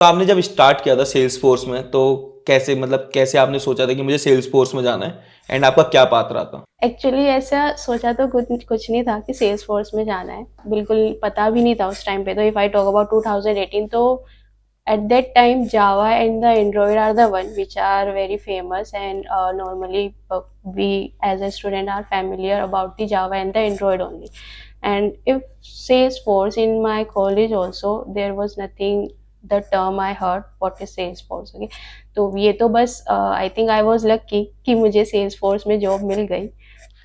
तो आपने जब स्टार्ट किया था सेल्स फोर्स में तो कैसे मतलब कैसे आपने सोचा था कि मुझे सेल्स फोर्स में जाना है एंड आपका क्या पाथ रहा था? एक्चुअली ऐसा सोचा तो कुछ कुछ नहीं था कि सेल्स फोर्स में जाना है, बिल्कुल पता भी नहीं था उस टाइम पे। तो इफ़ आई टॉक अबाउट 2018, तो at that time Java and the Android are the one which are very famous, and normally we as a student are familiar about the Java and the Android only. And if Salesforce, in my college also there was nothing, the term I heard what is Salesforce, okay. तो ये तो बस I think I was lucky कि मुझे Salesforce में job मिल गई,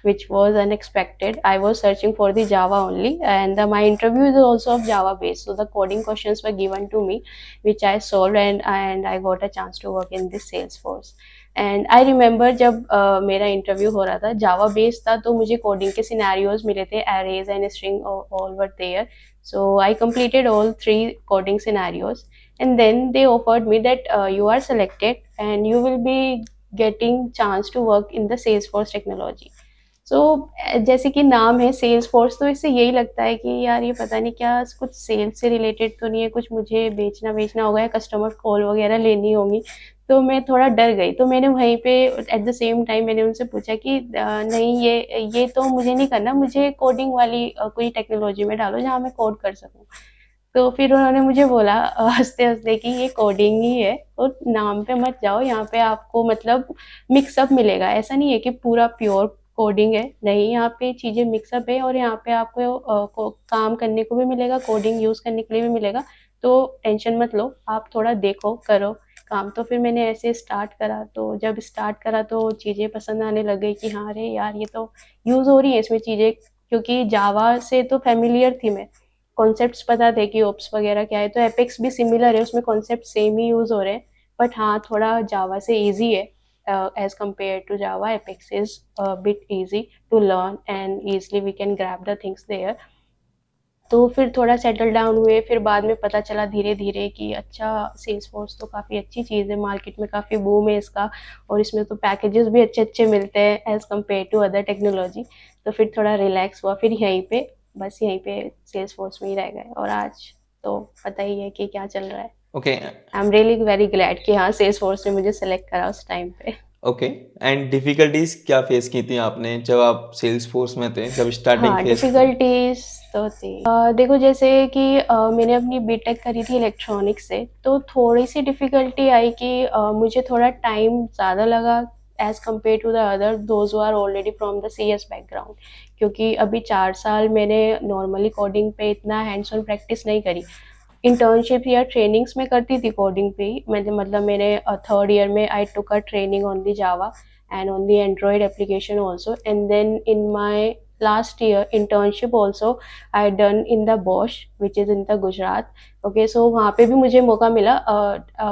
which was unexpected. I was searching for the Java only, and my interview is also of Java based. So the coding questions were given to me, which I solved, and I got a chance to work in this Salesforce. And I remember जब मेरा interview हो रहा था, Java based था, तो मुझे coding के scenarios मिले थे, arrays and string all over there. So I completed all three coding scenarios, and then they offered me that you are selected and you will be getting chance to work in the Salesforce technology. सो जैसे कि नाम है sales force, तो इससे यही लगता है कि यार ये पता नहीं क्या कुछ सेल्स से रिलेटेड तो नहीं है, कुछ मुझे बेचना बेचना होगा या कस्टमर कॉल वगैरह लेनी होगी। तो मैं थोड़ा डर गई, तो मैंने वहीं पे एट द सेम टाइम मैंने उनसे पूछा कि नहीं, ये तो मुझे नहीं करना, मुझे कोडिंग वाली कोई टेक्नोलॉजी में डालो जहाँ मैं कोड कर सकूँ। तो फिर उन्होंने मुझे बोला हँसते-हँसते कि ये कोडिंग ही है और नाम पे मत जाओ, यहाँ पे आपको मतलब मिक्सअप मिलेगा। ऐसा नहीं है कि पूरा प्योर कोडिंग है, नहीं, यहाँ पे चीज़ें मिक्सअप है और यहाँ पे आपको काम करने को भी मिलेगा, कोडिंग यूज़ करने के लिए भी मिलेगा। तो टेंशन मत लो, आप थोड़ा देखो, करो काम। तो फिर मैंने ऐसे स्टार्ट करा, तो जब स्टार्ट करा तो चीज़ें पसंद आने लग गई कि हाँ, अरे यार ये तो यूज़ हो रही है इसमें चीज़ें, क्योंकि जावा से तो फ़ैमिलियर थी मैं। कॉन्सेप्ट्स पता थे कि ओप्स वगैरह क्या है, तो एपेक्स भी सिमिलर है, उसमें कॉन्सेप्ट सेम ही यूज़ हो रहे हैं। बट हाँ, थोड़ा जावा से ईज़ी है as compare to Java. Apex is bit easy to learn and easily we can grab the things there. तो फिर थोड़ा सेटल डाउन हुए, फिर बाद में पता चला धीरे-धीरे कि अच्छा, सेल्सफोर्स तो काफ़ी अच्छी चीज़ है, मार्केट में काफ़ी बूम है इसका, और इसमें तो पैकेजेस भी अच्छे-अच्छे मिलते हैं as compare to other technology. तो फिर थोड़ा रिलैक्स हुआ, फिर यहीं पे, बस यहीं पे सेल्सफोर्स में ही रह गए, और आज तो पता ही है कि क्या चल रहा है। Okay, I am really very glad कि हाँ, सेल्सफोर्स ने मुझे सेलेक्ट करा उस टाइम पे। ओके। एंड डिफिकल्टीज क्या फेस की थी आपने जब आप सेल्स फोर्स में थे, जब स्टार्टिंग हाँ, फेज था? डिफ़िकल्टीज़ तो थी। देखो, जैसे कि मैंने अपनी बीटेक करी थी इलेक्ट्रॉनिक्स से, तो थोड़ी-सी डिफ़िकल्टी आई कि मुझे थोड़ा टाइम ज़्यादा लगा as compare to the other those who are already from the CS background. क्योंकि अभी 4 साल मैंने नॉर्मली कोडिंग पे इतना हैंड्स ऑन प्रैक्टिस नहीं करी। इंटर्नशिप या ट्रेनिंग्स में करती थी कोडिंग पे ही। मतलब मैंने थर्ड ईयर में आई टूक a training on the Java and on the Android application also. And then in my last year internship also I done in the Bosch, which is in the Gujarat. Okay, so वहाँ पे भी मुझे मौका मिला.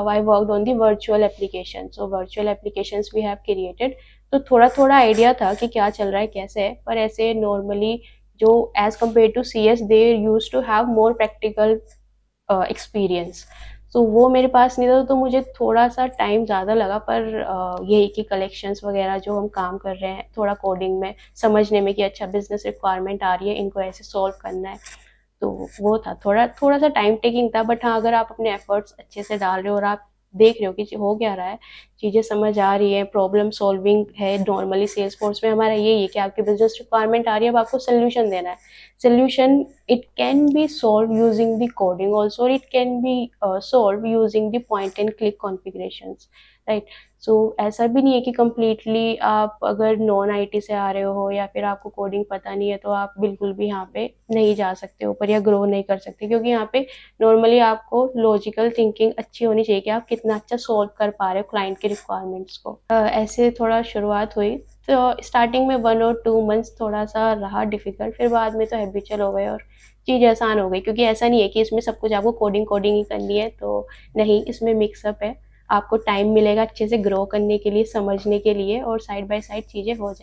I worked on the virtual application. So virtual applications we have created. तो थोड़ा थोड़ा idea था कि क्या चल रहा है, कैसे है, पर ऐसे नॉर्मली जो as compare to C S they use to have more practical experience, तो वो मेरे पास नहीं था, तो मुझे थोड़ा-सा टाइम ज़्यादा लगा। पर यही कि कलेक्शंस वगैरह जो हम काम कर रहे हैं, थोड़ा कोडिंग में समझने में कि अच्छा बिज़नेस रिक्वायरमेंट आ रही है, इनको ऐसे सॉल्व करना है, तो वो था। थोड़ा-सा टाइम टेकिंग था, बट हाँ, अगर आप अपने एफर्ट्स अच्छे से डाल रहे हो और आप देख रहे हो कि हो क्या रहा है, चीज़ें समझ आ रही हैं, प्रॉब्लम सॉल्विंग है। नॉर्मली सेल्सफोर्स में हमारा यही है कि आपकी बिज़नेस रिक्वायरमेंट आ रही है, अब आपको सॉल्यूशन देना है। Solution, it can be solved using the coding also, or it can be solved using the point and click configurations, right? So ऐसा भी नहीं है कि completely आप अगर नॉन आईटी से आ रहे हो या फिर आपको कोडिंग पता नहीं है तो आप बिल्कुल भी यहाँ पे नहीं जा सकते ऊपर या ग्रो नहीं कर सकते, क्योंकि यहाँ पे नॉर्मली आपको लॉजिकल थिंकिंग अच्छी होनी चाहिए कि आप कितना अच्छा सॉल्व कर पा रहे हो क्लाइंट के रिक्वायरमेंट्स को। ऐसे थोड़ा शुरुआत हुई, तो स्टार्टिंग में 1 और 2 मंथ्स थोड़ा-सा रहा डिफ़िकल्ट, फिर बाद में तो हैबिचुअल हो गए और चीज़ आसान हो गई, क्योंकि ऐसा नहीं है कि इसमें सब कुछ आपको कोडिंग ही करनी है, तो नहीं, इसमें मिक्सअप है। आपको टाइम मिलेगा अच्छे से ग्रो करने के लिए, समझने के लिए, और साइड बाय साइड चीज़ें हो जाएँ।